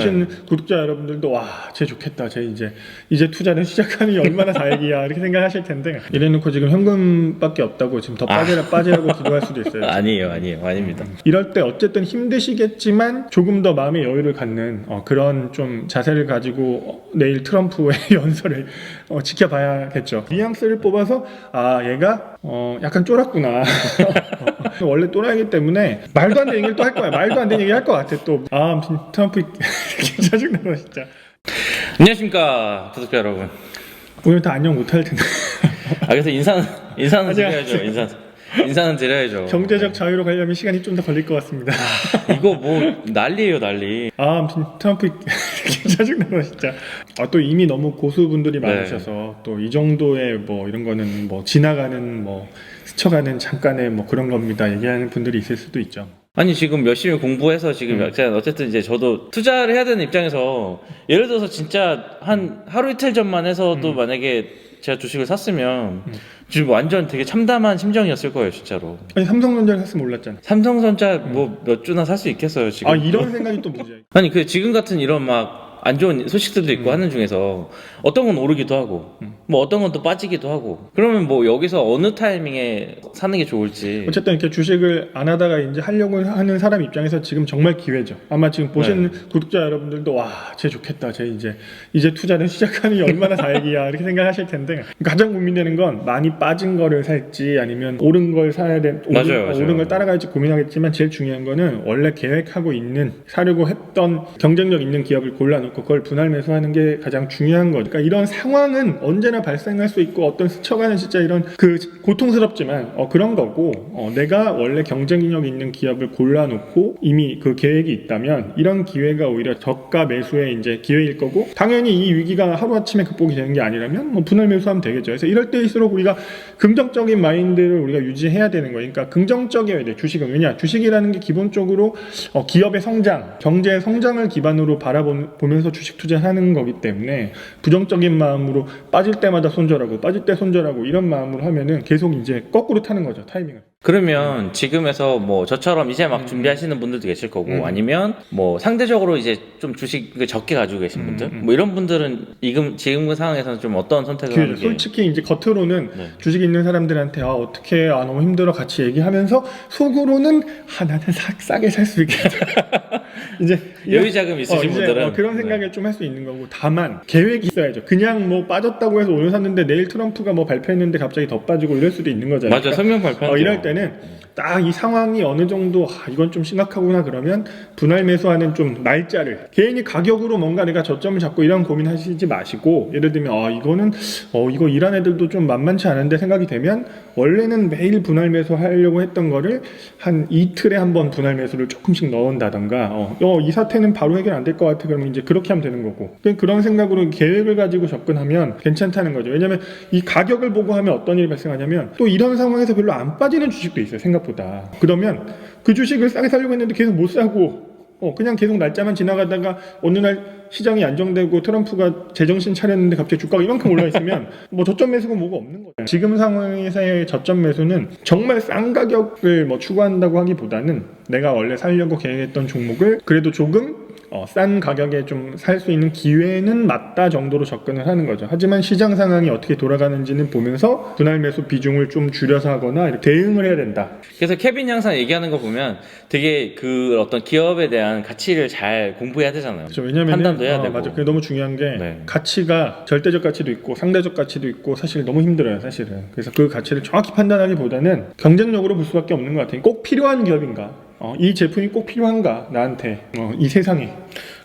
보시는 구독자 여러분들도 와, 쟤 좋겠다. 쟤 이제 투자를 시작하니 얼마나 다행이야 이렇게 생각하실 텐데 이래놓고 지금 현금밖에 없다고 지금 더 빠지라고 기도할 수도 있어요. 아니에요, 아닙니다. 이럴 때 어쨌든 힘드시겠지만 조금 더 마음의 여유를 갖는 그런 좀 자세를 가지고 내일 트럼프의 연설을 지켜봐야겠죠. 뉘앙스를 뽑아서 얘가 약간 쫄았구나. 원래 또라이기 때문에 말도 안 되는 얘기를 또 할 거야. 말도 안 되는 얘기 할 것 같아 또. 트럼프 짜증나다 진짜. 안녕하십니까 구독자 여러분. 오늘 다 안녕 못할 텐데. 그래서 인사는 드려야죠. 인사는 드려야죠. 경제적 자유로 가려면 시간이 좀 더 걸릴 것 같습니다. 이거 뭐 난리예요, 난리. 트럼프 짜증나다 진짜. 또 이미 너무 고수분들이 많으셔서 또 이 정도의 뭐 이런 거는 뭐 지나가는 뭐 스쳐가는 잠깐의 뭐 그런 겁니다 얘기하는 분들이 있을 수도 있죠. 아니 지금 열심히 공부해서 지금 어쨌든 이제 저도 투자를 해야 되는 입장에서 예를 들어서 진짜 한 하루 이틀 전만 해서도 만약에 제가 주식을 샀으면 지금 완전 되게 참담한 심정이었을 거예요, 진짜로. 아니 삼성전자를 샀으면 몰랐잖아. 삼성전자 뭐 몇 주나 살 수 있겠어요, 지금. 이런 생각이 또 문제야. 아니 지금 같은 이런 막 안 좋은 소식들도 있고 하는 중에서 어떤 건 오르기도 하고 뭐 어떤 건 또 빠지기도 하고 그러면 뭐 여기서 어느 타이밍에 사는 게 좋을지. 어쨌든 이렇게 주식을 안 하다가 이제 하려고 하는 사람 입장에서 지금 정말 기회죠. 아마 지금 보시는 구독자 여러분들도 와, 쟤 좋겠다. 쟤 이제 투자를 시작하니 얼마나 다행이야 이렇게 생각하실 텐데 가장 고민되는 건 많이 빠진 거를 살지 아니면 오른 걸 사야 맞아요. 오른 걸 따라갈지 고민하겠지만 제일 중요한 거는 원래 계획하고 있는 사려고 했던 경쟁력 있는 기업을 골라놓고 그걸 분할 매수하는 게 가장 중요한 거죠. 그러니까 이런 상황은 언제나 발생할 수 있고 어떤 스쳐가는 진짜 이런 고통스럽지만 그런 거고 내가 원래 경쟁력 있는 기업을 골라놓고 이미 그 계획이 있다면 이런 기회가 오히려 저가 매수의 이제 기회일 거고 당연히 이 위기가 하루아침에 극복이 되는 게 아니라면 뭐 분할 매수하면 되겠죠. 그래서 이럴 때일수록 우리가 긍정적인 마인드를 우리가 유지해야 되는 거예요. 그러니까 긍정적이어야 돼. 주식은 왜냐? 주식이라는 게 기본적으로 기업의 성장, 경제의 성장을 기반으로 바라보면서 주식 투자하는 거기 때문에 부정적인 마음으로 빠질 때마다 손절하고 빠질 때 손절하고 이런 마음으로 하면은 계속 이제 거꾸로 타는 거죠, 타이밍을. 그러면 지금에서 뭐 저처럼 이제 막 준비하시는 분들도 계실 거고 아니면 뭐 상대적으로 이제 좀 주식을 적게 가지고 계신 분들 뭐 이런 분들은 지금 상황에서는 좀 어떤 선택을 하는 게 솔직히 이제 겉으로는 주식 있는 사람들한테 어떻게 너무 힘들어 같이 얘기하면서 속으로는 나는 싸게 살 수 있겠다. 이제 여유 자금 있으신 분들은 그런 생각을 좀 할 수 있는 거고 다만 계획이 있어야죠. 그냥 뭐 빠졌다고 해서 오늘 샀는데 내일 트럼프가 뭐 발표했는데 갑자기 더 빠지고 이럴 수도 있는 거잖아요. 맞아, 성명 발표하죠. 이럴 때는 딱 이 상황이 어느 정도 이건 좀 심각하구나 그러면 분할 매수하는 좀 날짜를 개인이 가격으로 뭔가 내가 저점을 잡고 이런 고민하시지 마시고 예를 들면 이거는 이거 일한 애들도 좀 만만치 않은데 생각이 되면 원래는 매일 분할 매수하려고 했던 거를 한 이틀에 한 번 분할 매수를 조금씩 넣은다던가 이 사태는 바로 해결 안 될 것 같아 그러면 이제 그렇게 하면 되는 거고 그런 생각으로 계획을 가지고 접근하면 괜찮다는 거죠. 왜냐면 이 가격을 보고 하면 어떤 일이 발생하냐면 또 이런 상황에서 별로 안 빠지는 주식도 있어요, 생각보다. 그러면 그 주식을 싸게 사려고 했는데 계속 못 사고 그냥 계속 날짜만 지나가다가 어느 날 시장이 안정되고 트럼프가 제정신 차렸는데 갑자기 주가가 이만큼 올라있으면 뭐 저점 매수가 뭐가 없는 거예요. 지금 상황에서의 저점 매수는 정말 싼 가격을 뭐 추구한다고 하기보다는 내가 원래 살려고 계획했던 종목을 그래도 조금 싼 가격에 좀 살 수 있는 기회는 맞다 정도로 접근을 하는 거죠. 하지만 시장 상황이 어떻게 돌아가는지는 보면서 분할 매수 비중을 좀 줄여서 하거나 이렇게 대응을 해야 된다. 그래서 케빈이 항상 얘기하는 거 보면 되게 그 어떤 기업에 대한 가치를 잘 공부해야 되잖아요. 그렇죠. 왜냐면 판단도 해야 되고. 맞아. 그게 너무 중요한 게 가치가 절대적 가치도 있고 상대적 가치도 있고 사실 너무 힘들어요, 사실은. 그래서 그 가치를 정확히 판단하기보다는 경쟁력으로 볼 수밖에 없는 것 같아요. 꼭 필요한 기업인가? 이 제품이 꼭 필요한가? 나한테 이 세상에.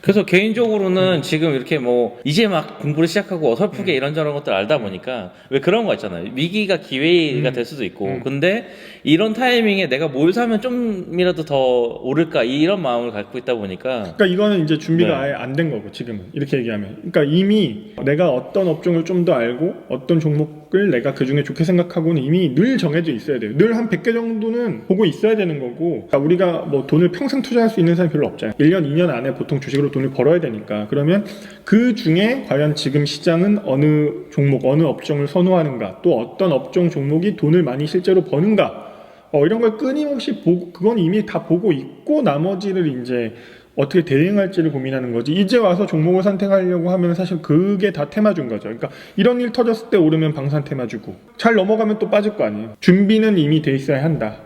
그래서 개인적으로는 지금 이렇게 뭐 이제 막 공부를 시작하고 어설프게 이런저런 것들 알다 보니까 왜 그런 거 있잖아요. 위기가 기회가 될 수도 있고 근데 이런 타이밍에 내가 뭘 사면 좀이라도 더 오를까 이런 마음을 갖고 있다 보니까 그러니까 이거는 이제 준비가 아예 안 된 거고 지금은 이렇게 얘기하면 그러니까 이미 내가 어떤 업종을 좀 더 알고 어떤 종목을 내가 그중에 좋게 생각하고는 이미 늘 정해져 있어야 돼요. 늘 한 100개 정도는 보고 있어야 되는 거고 그러니까 우리가 뭐 돈을 평생 투자할 수 있는 사람이 별로 없잖아요. 1년 2년 안에 보통 주식으로 돈을 벌어야 되니까 그러면 그 중에 과연 지금 시장은 어느 종목 어느 업종을 선호하는가 또 어떤 업종 종목이 돈을 많이 실제로 버는가 이런 걸 끊임없이 보고 그건 이미 다 보고 있고 나머지를 이제 어떻게 대응할지를 고민하는 거지. 이제 와서 종목을 선택하려고 하면 사실 그게 다 테마주인 거죠. 그러니까 이런 일 터졌을 때 오르면 방산 테마주고 잘 넘어가면 또 빠질 거 아니에요. 준비는 이미 돼 있어야 한다.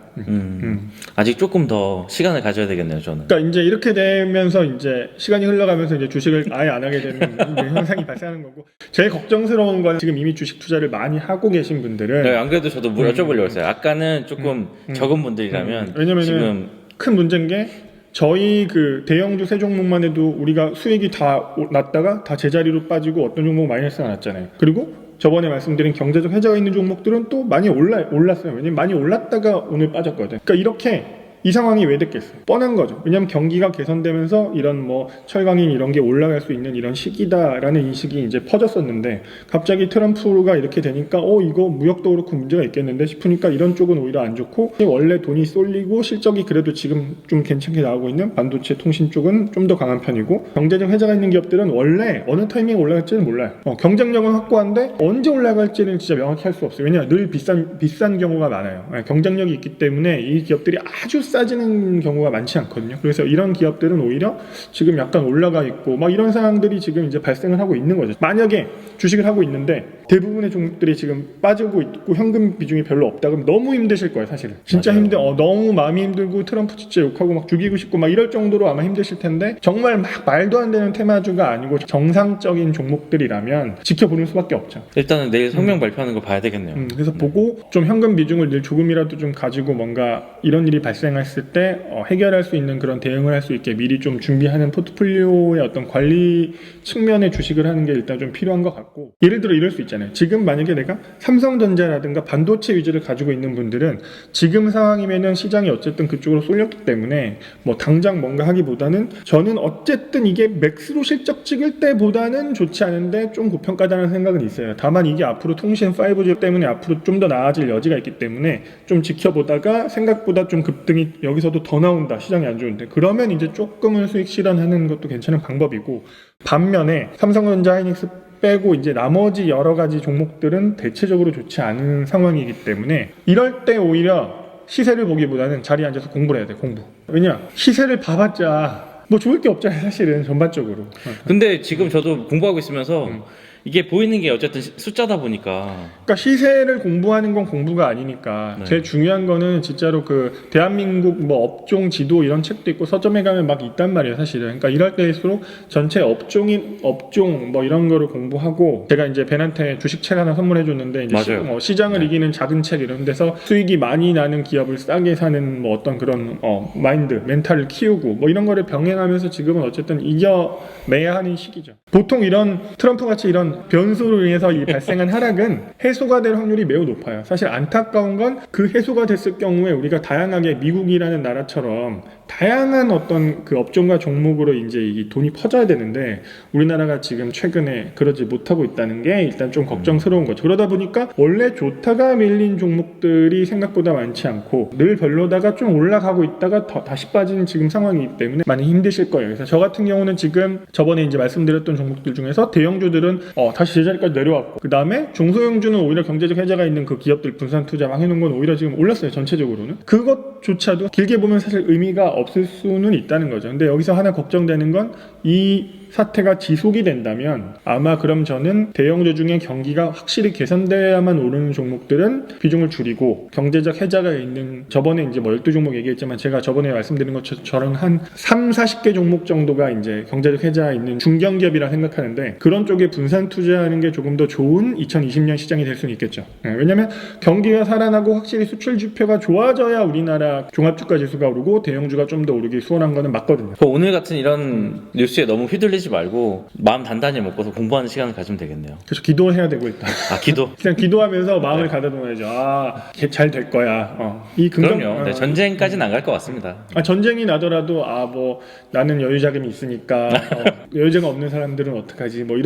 아직 조금 더 시간을 가져야 되겠네요, 저는. 그러니까 이제 이렇게 되면서 이제 시간이 흘러가면서 이제 주식을 아예 안 하게 되는 이제 현상이 발생하는 거고, 제일 걱정스러운 건 지금 이미 주식 투자를 많이 하고 계신 분들은 네, 안 그래도 저도 여쭤보려고 했어요. 아까는 조금 적은 분들이라면 왜냐면은 지금 큰 문제인 게 저희 그 대형주 세 종목만 해도 우리가 수익이 다 났다가 다 제자리로 빠지고 어떤 종목 마이너스가 났잖아요. 그리고 저번에 말씀드린 경제적 해자가 있는 종목들은 또 많이 올랐어요. 왜냐면 많이 올랐다가 오늘 빠졌거든. 그러니까 이렇게 이 상황이 왜 됐겠어요? 뻔한 거죠. 왜냐면 경기가 개선되면서 이런 뭐 철강인 이런 게 올라갈 수 있는 이런 시기다라는 인식이 이제 퍼졌었는데, 갑자기 트럼프가 이렇게 되니까 이거 무역도 그렇고 문제가 있겠는데 싶으니까 이런 쪽은 오히려 안 좋고, 원래 돈이 쏠리고 실적이 그래도 지금 좀 괜찮게 나오고 있는 반도체 통신 쪽은 좀 더 강한 편이고, 경제적 해자가 있는 기업들은 원래 어느 타이밍에 올라갈지는 몰라요. 경쟁력은 확고한데 언제 올라갈지는 진짜 명확히 할 수 없어요. 왜냐면 늘 비싼 경우가 많아요. 경쟁력이 있기 때문에 이 기업들이 아주 싸지는 경우가 많지 않거든요. 그래서 이런 기업들은 오히려 지금 약간 올라가 있고 막 이런 상황들이 지금 이제 발생을 하고 있는 거죠. 만약에 주식을 하고 있는데 대부분의 종목들이 지금 빠지고 있고 현금 비중이 별로 없다 그러면 너무 힘드실 거예요, 사실은. 진짜 너무 마음이 힘들고 트럼프 진짜 욕하고 막 죽이고 싶고 막 이럴 정도로 아마 힘드실 텐데, 정말 막 말도 안 되는 테마주가 아니고 정상적인 종목들이라면 지켜보는 수밖에 없죠. 일단은 내일 성명 발표하는 거 봐야 되겠네요. 그래서 보고 좀 현금 비중을 늘 조금이라도 좀 가지고 뭔가 이런 일이 발생했을 때 해결할 수 있는 그런 대응을 할 수 있게 미리 좀 준비하는 포트폴리오의 어떤 관리 측면의 주식을 하는 게 일단 좀 필요한 것 같고, 예를 들어 이럴 수 있잖아요. 지금 만약에 내가 삼성전자라든가 반도체 위주를 가지고 있는 분들은 지금 상황이면은 시장이 어쨌든 그쪽으로 쏠렸기 때문에 뭐 당장 뭔가 하기보다는, 저는 어쨌든 이게 맥스로 실적 찍을 때보다는 좋지 않은데 좀 고평가다는 생각은 있어요. 다만 이게 앞으로 통신 5G 때문에 앞으로 좀 더 나아질 여지가 있기 때문에 좀 지켜보다가 생각보다 좀 급등이 여기서도 더 나온다, 시장이 안 좋은데, 그러면 이제 조금은 수익 실현하는 것도 괜찮은 방법이고, 반면에 삼성전자, 하이닉스 빼고 이제 나머지 여러 가지 종목들은 대체적으로 좋지 않은 상황이기 때문에 이럴 때 오히려 시세를 보기보다는 자리에 앉아서 공부를 해야 돼. 공부. 왜냐, 시세를 봐봤자 뭐 좋을 게 없잖아요, 사실은 전반적으로. 근데 지금 저도 공부하고 있으면서 이게 보이는 게 어쨌든 숫자다 보니까. 그러니까 시세를 공부하는 건 공부가 아니니까 네. 제일 중요한 거는 진짜로 그 대한민국 뭐 업종 지도 이런 책도 있고 서점에 가면 막 있단 말이에요, 사실은. 그러니까 이럴 때일수록 전체 업종 뭐 이런 거를 공부하고, 제가 이제 벤한테 주식책 하나 선물해 줬는데 이제 맞아요. 시장을 이기는 작은 책 이런 데서 수익이 많이 나는 기업을 싸게 사는 뭐 어떤 그런 마인드, 멘탈을 키우고 뭐 이런 거를 병행하면서 지금은 어쨌든 이겨내야 하는 시기죠. 보통 이런 트럼프 같이 이런 변수로 인해서 이 발생한 하락은 해소가 될 확률이 매우 높아요. 사실 안타까운 건 그 해소가 됐을 경우에 우리가 다양하게 미국이라는 나라처럼 다양한 어떤 그 업종과 종목으로 이제 이 돈이 퍼져야 되는데, 우리나라가 지금 최근에 그러지 못하고 있다는 게 일단 좀 걱정스러운 거죠. 그러다 보니까 원래 좋다가 밀린 종목들이 생각보다 많지 않고 늘 별로다가 좀 올라가고 있다가 다시 빠지는 지금 상황이기 때문에 많이 힘드실 거예요. 그래서 저 같은 경우는 지금 저번에 이제 말씀드렸던 종목들 중에서 대형주들은 다시 제자리까지 내려왔고, 그 다음에 중소형주는 오히려 경제적 해자가 있는 그 기업들 분산 투자 막 해놓은 건 오히려 지금 올랐어요, 전체적으로는. 그것조차도 길게 보면 사실 의미가 없을 수는 있다는 거죠. 근데 여기서 하나 걱정되는 건 이 사태가 지속이 된다면 아마 그럼 저는 대형주 중에 경기가 확실히 개선돼야만 오르는 종목들은 비중을 줄이고, 경제적 해자가 있는, 저번에 이제 뭐 12종목 얘기했지만 제가 저번에 말씀드린 것처럼 한 30-40개 종목 정도가 이제 경제적 해자가 있는 중견기업이라 생각하는데, 그런 쪽에 분산 투자하는 게 조금 더 좋은 2020년 시장이 될 수는 있겠죠. 왜냐면 경기가 살아나고 확실히 수출 지표가 좋아져야 우리나라 종합주가 지수가 오르고 대형주가 좀 더 오르기 수월한 거는 맞거든요. 오늘 같은 이런 뉴스에 너무 휘둘리지 말고 마음 단단히 먹고서 공부하는 시간을 가지면 되겠네요. 그래서 기도해야 되고 일단. 기도. 그냥 기도하면서 마음을 가다듬어야죠. 잘 될 거야. 이 긍정. 그럼요. 네, 전쟁까지는 안 갈 것 같습니다. 전쟁이 나더라도 뭐 나는 여유 자금이 있으니까 여유자가 없는 사람들은 어떡하지? 뭐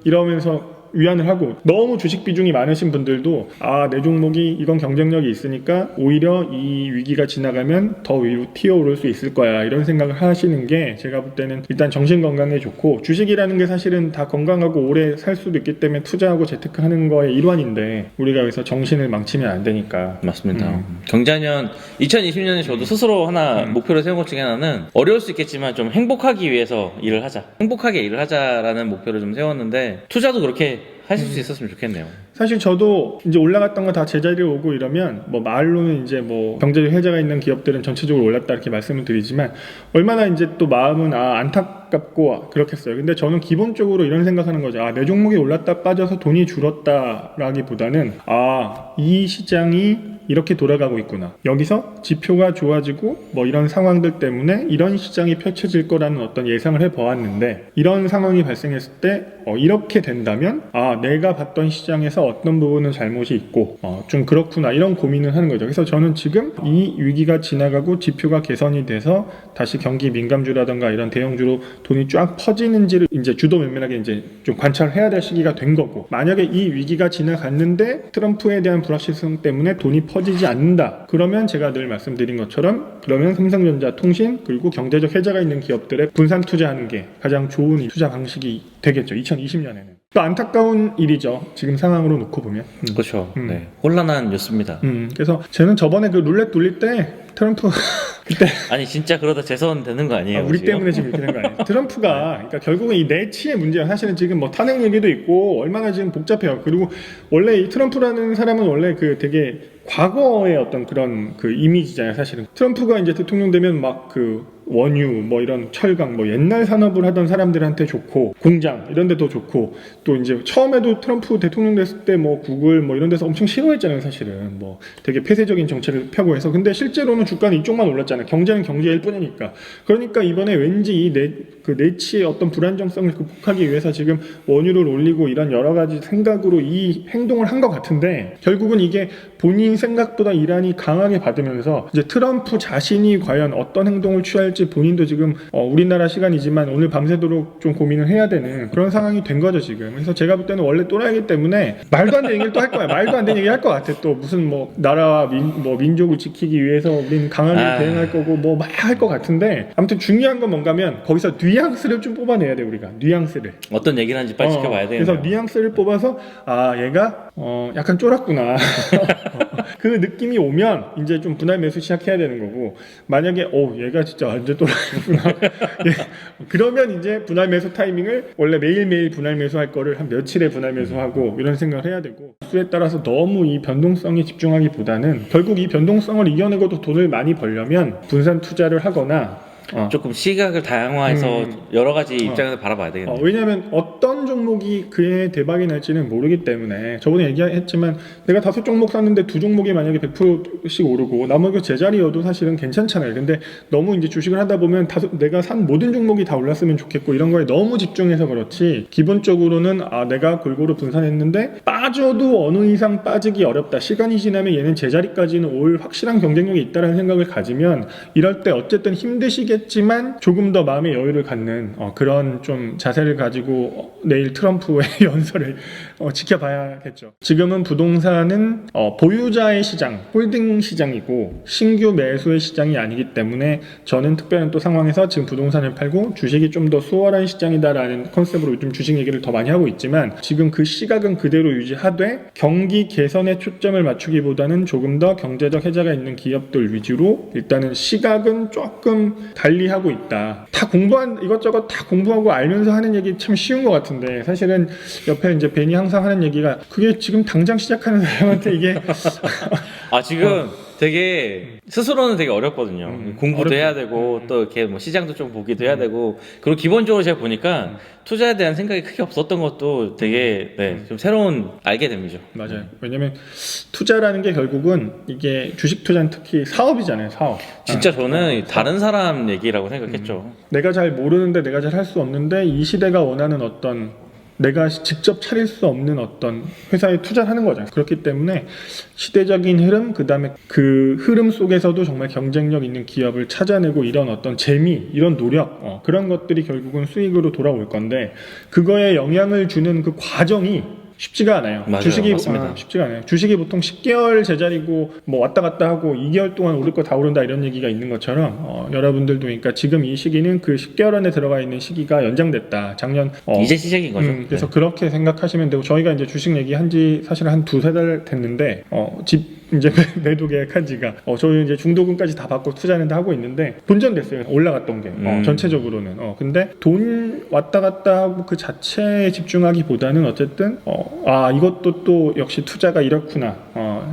이러면서 위안을 하고, 너무 주식 비중이 많으신 분들도 내 종목이 이건 경쟁력이 있으니까 오히려 이 위기가 지나가면 더 위로 튀어오를 수 있을 거야, 이런 생각을 하시는 게 제가 볼 때는 일단 정신 건강에 좋고, 주식이라는 게 사실은 다 건강하고 오래 살 수도 있기 때문에 투자하고 재테크하는 거의 일환인데 우리가 여기서 정신을 망치면 안 되니까. 맞습니다. 경자년 2020년에 저도 스스로 하나 목표를 세운 것 중에 하나는, 어려울 수 있겠지만 좀 행복하기 위해서 일을 하자, 행복하게 일을 하자라는 목표를 좀 세웠는데, 투자도 그렇게 하실 수 있었으면 좋겠네요. 사실 저도 이제 올라갔던 거 다 제자리에 오고 이러면 뭐 말로는 이제 뭐 경제적 혜자가 있는 기업들은 전체적으로 올랐다 이렇게 말씀을 드리지만, 얼마나 이제 또 마음은 안타깝고 그렇겠어요. 근데 저는 기본적으로 이런 생각하는 거죠. 내 종목이 올랐다 빠져서 돈이 줄었다라기보다는 이 시장이 이렇게 돌아가고 있구나, 여기서 지표가 좋아지고 뭐 이런 상황들 때문에 이런 시장이 펼쳐질 거라는 어떤 예상을 해보았는데, 이런 상황이 발생했을 때 이렇게 된다면 내가 봤던 시장에서 어떤 부분은 잘못이 있고 좀 그렇구나, 이런 고민을 하는 거죠. 그래서 저는 지금 이 위기가 지나가고 지표가 개선이 돼서 다시 경기 민감주라든가 이런 대형주로 돈이 쫙 퍼지는지를 이제 주도 면밀하게 이제 좀 관찰해야 될 시기가 된 거고, 만약에 이 위기가 지나갔는데 트럼프에 대한 불확실성 때문에 돈이 퍼지지 않는다, 그러면 제가 늘 말씀드린 것처럼 그러면 삼성전자, 통신, 그리고 경제적 혜자가 있는 기업들에 분산 투자하는 게 가장 좋은 투자 방식이 되겠죠, 2020년에는. 또 안타까운 일이죠, 지금 상황으로 놓고 보면. 그렇죠. 네. 혼란한 뉴스입니다. 그래서 저는 저번에 그 룰렛 돌릴 때 트럼프 그때 아니 진짜 그러다 재선 되는 거 아니에요? 우리 지금? 때문에 지금 이렇게 된 거 아니에요? 트럼프가 그러니까 결국은 이 내치의 문제야. 사실은 지금 뭐 탄핵 얘기도 있고 얼마나 지금 복잡해요. 그리고 원래 이 트럼프라는 사람은 원래 그 되게 과거의 어떤 그런 그 이미지잖아요. 사실은 트럼프가 이제 대통령 되면 막 그 원유 뭐 이런 철강 뭐 옛날 산업을 하던 사람들한테 좋고, 공장 이런 데도 좋고, 또 이제 처음에도 트럼프 대통령 됐을 때 뭐 구글 뭐 이런 데서 엄청 싫어했잖아요. 사실은 뭐 되게 폐쇄적인 정책을 펴고 해서. 근데 실제로는 주가는 이쪽만 올랐잖아요. 경제는 경제일 뿐이니까. 그러니까 이번에 왠지 이 내치의 어떤 불안정성을 극복하기 위해서 지금 원유를 올리고 이런 여러 가지 생각으로 이 행동을 한 것 같은데, 결국은 이게 본인 생각보다 이란이 강하게 받으면서 이제 트럼프 자신이 과연 어떤 행동을 취할지 본인도 지금 우리나라 시간이지만 오늘 밤새도록 좀 고민을 해야 되는 그런 상황이 된 거죠 지금. 그래서 제가 볼 때는 원래 또라이기 때문에 말도 안 되는 얘기를 또 할 거야. 말도 안 되는 얘기 할 것 같아. 또 무슨 뭐 나라와 민족을 지키기 위해서 우리는 강하게 대응할 거고 뭐 막 할 것 같은데, 아무튼 중요한 건 뭔가면 거기서 뉘앙스를 좀 뽑아내야 돼. 우리가 뉘앙스를 어떤 얘기를 하는지 빨리 지켜봐야 돼요. 그래서 뉘앙스를 뽑아서 얘가 약간 쫄았구나 그 느낌이 오면 이제 좀 분할 매수 시작해야 되는 거고, 만약에 얘가 진짜 완전 또라이구나 그러면 이제 분할 매수 타이밍을 원래 매일매일 분할 매수할 거를 한 며칠에 분할 매수하고 이런 생각을 해야 되고, 수에 따라서 너무 이 변동성에 집중하기보다는 결국 이 변동성을 이겨내고도 돈을 많이 벌려면 분산 투자를 하거나 조금 시각을 다양화해서 여러 가지 입장에서 바라봐야 되겠네요. 왜냐하면 어떤 종목이 그의 대박이 날지는 모르기 때문에, 저번에 얘기했지만 내가 5종목 샀는데 2종목이 만약에 100%씩 오르고 나머지 제자리여도 사실은 괜찮잖아요. 근데 너무 이제 주식을 하다 보면 내가 산 모든 종목이 다 올랐으면 좋겠고 이런 거에 너무 집중해서 그렇지, 기본적으로는 내가 골고루 분산했는데 빠져도 어느 이상 빠지기 어렵다, 시간이 지나면 얘는 제자리까지는 올 확실한 경쟁력이 있다는 생각을 가지면, 이럴 때 어쨌든 힘드시게 지만 조금 더 마음의 여유를 갖는 그런 좀 자세를 가지고 내일 트럼프의 연설을 지켜봐야겠죠. 지금은 부동산은 보유자의 시장, 홀딩 시장이고 신규 매수의 시장이 아니기 때문에, 저는 특별한 또 상황에서 지금 부동산을 팔고 주식이 좀 더 수월한 시장이다라는 컨셉으로 요즘 주식 얘기를 더 많이 하고 있지만, 지금 그 시각은 그대로 유지하되 경기 개선에 초점을 맞추기보다는 조금 더 경제적 혜자가 있는 기업들 위주로 일단은 시각은 조금 달리하고 있다. 다 이것저것 다 공부하고 알면서 하는 얘기 참 쉬운 것 같은데, 사실은 옆에 이제 벤이 항상 하는 얘기가, 그게 지금 당장 시작하는 사람한테 이게 지금 되게 스스로는 되게 어렵거든요. 공부도 해야 되고 또 이렇게 뭐 시장도 좀 보기도 해야 되고, 그리고 기본적으로 제가 보니까 투자에 대한 생각이 크게 없었던 것도 되게 좀 새로운 알게 됩니다. 맞아요. 왜냐면 투자라는 게 결국은 이게 주식 투자는 특히 사업이잖아요. 사업. 진짜 저는 다른 사람 얘기라고 생각했죠. 내가 잘 모르는데, 내가 잘 할 수 없는데 이 시대가 원하는 어떤, 내가 직접 차릴 수 없는 어떤 회사에 투자를 하는 거잖아요. 그렇기 때문에 시대적인 흐름, 그 다음에 그 흐름 속에서도 정말 경쟁력 있는 기업을 찾아내고 이런 어떤 재미, 이런 노력, 그런 것들이 결국은 수익으로 돌아올 건데, 그거에 영향을 주는 그 과정이 쉽지가 않아요. 맞아요. 주식이 맞습니다. 쉽지가 않아요. 주식이 보통 10개월 제자리고 뭐 왔다 갔다 하고 2개월 동안 오를 거 다 오른다 이런 얘기가 있는 것처럼 여러분들도 그러니까 지금 이 시기는 그 10개월 안에 들어가 있는 시기가 연장됐다. 작년 이제 시작인 거죠. 그래서 그렇게 생각하시면 되고 저희가 이제 주식 얘기한 지 사실 한 두세 달 됐는데 집 이제 매도 계약한 지가 저희 이제 중도금까지 다 받고 투자는 다 하고 있는데 본전됐어요. 올라갔던 게 전체적으로는 근데 돈 왔다 갔다 하고 그 자체에 집중하기보다는 어쨌든 이것도 또 역시 투자가 이렇구나.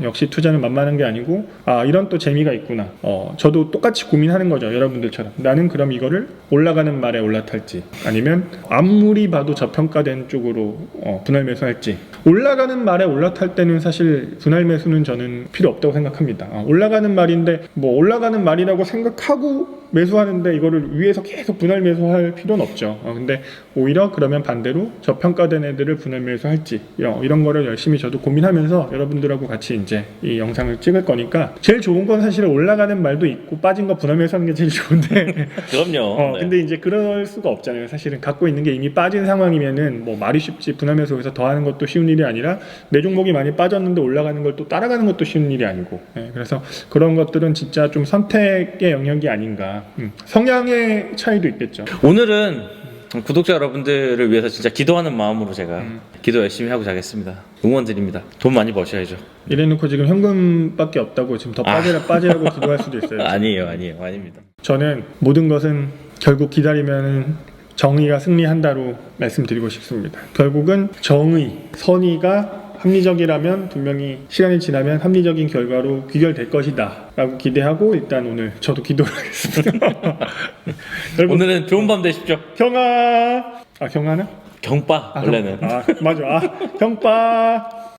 역시 투자는 만만한 게 아니고 이런 또 재미가 있구나. 저도 똑같이 고민하는 거죠. 여러분들처럼 나는 그럼 이거를 올라가는 말에 올라탈지 아니면 아무리 봐도 저평가된 쪽으로 분할 매수할지. 올라가는 말에 올라탈 때는 사실 분할 매수는 저는 필요 없다고 생각합니다. 올라가는 말인데 뭐 올라가는 말이라고 생각하고 매수하는데 이거를 위에서 계속 분할 매수할 필요는 없죠. 근데 오히려 그러면 반대로 저평가된 애들을 분할 매수할지 이런 거를 열심히 저도 고민하면서 여러분들하고 같이 이제 이 영상을 찍을 거니까 제일 좋은 건 사실은 올라가는 말도 있고 빠진 거 분할 매수하는 게 제일 좋은데 그럼요. 네. 근데 이제 그럴 수가 없잖아요. 사실은 갖고 있는 게 이미 빠진 상황이면은 뭐 말이 쉽지 분할 매수해서 더 하는 것도 쉬운 일이 아니라 내 종목이 많이 빠졌는데 올라가는 걸 또 따라가는 것도 쉬운 일이 아니고 그래서 그런 것들은 진짜 좀 선택의 영역이 아닌가. 성향의 차이도 있겠죠. 오늘은 구독자 여러분들을 위해서 진짜 기도하는 마음으로 제가 기도 열심히 하고 자겠습니다. 응원드립니다. 돈 많이 버셔야죠. 이래놓고 지금 현금밖에 없다고 지금 더 빠지라고 기도할 수도 있어요. 아니에요, 아닙니다. 저는 모든 것은 결국 기다리면 정의가 승리한다로 말씀드리고 싶습니다. 결국은 정의, 선의가 합리적이라면 분명히 시간이 지나면 합리적인 결과로 귀결될 것이다 라고 기대하고 일단 오늘 저도 기도를 하겠습니다. 여러분, 오늘은 좋은 밤 되십시오. 경아나? 경빠 원래는. 맞아. 경빠.